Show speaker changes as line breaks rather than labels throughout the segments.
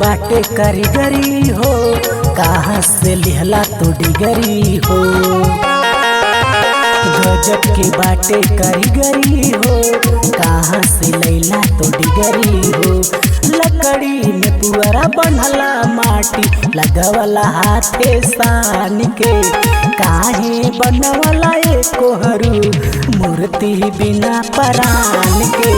बाटे कारीगरी हो, कहाँ से लिहला तो डिगरी हो। गजब के बाटे कारीगरी हो, कहाँ से लैला तो डिगरी हो। लकड़ी में पुअरा बनला माटी लगवला हाथे सान के, काहे बनवला एको हरू मूर्ति बिना प्राण के।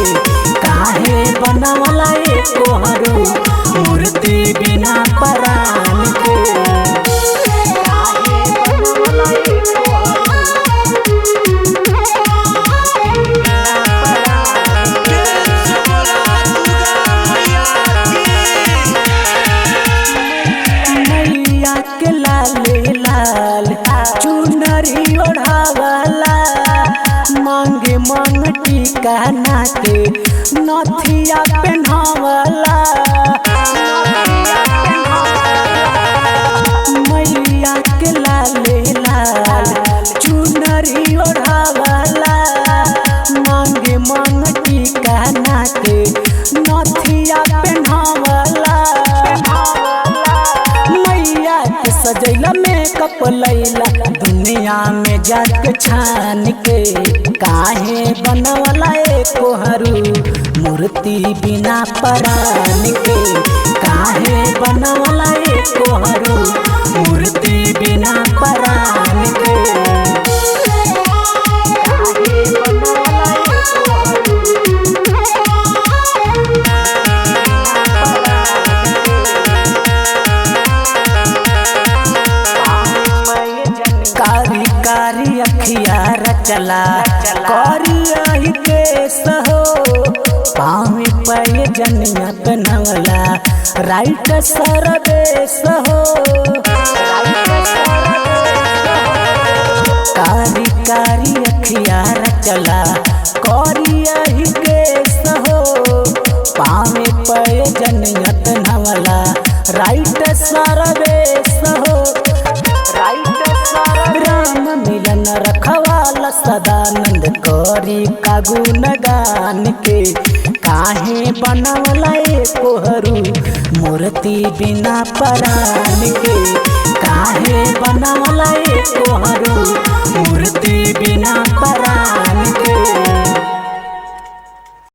काहे बनवला एको हरू मूर्ति बिना प्राण के। चुनरी ओढ़ावला मांगे मांग टीका नाके नथिया पहनावला। मैया के लाले लाल चुनरी ओढ़ावला मांगे मांग टीका नाके नथिया पहनावला। मैया के सजैला मेकअप लैला दुनिया में जाके छान के, काहे बनवला एको हरू मूर्ति बिना प्राण के। काहे बनवला एको हरू मूर्ति बिना प्राण के। कारी कारी अखिया रचला करिया केस हो, पाँव पे जनिया पहनवला राइट सरदेश हो। कारी कारी अखिया रचला करिया केस हो, पाँव पे जनिया पहनवला राइट सरदेश हो। राम मिलन रखवाला सदानंद करी का गुणगान के, काहे बनवला एको हरू मूर्ति बिना प्राण के। काहे बनवला एको हरू मूर्ति बिना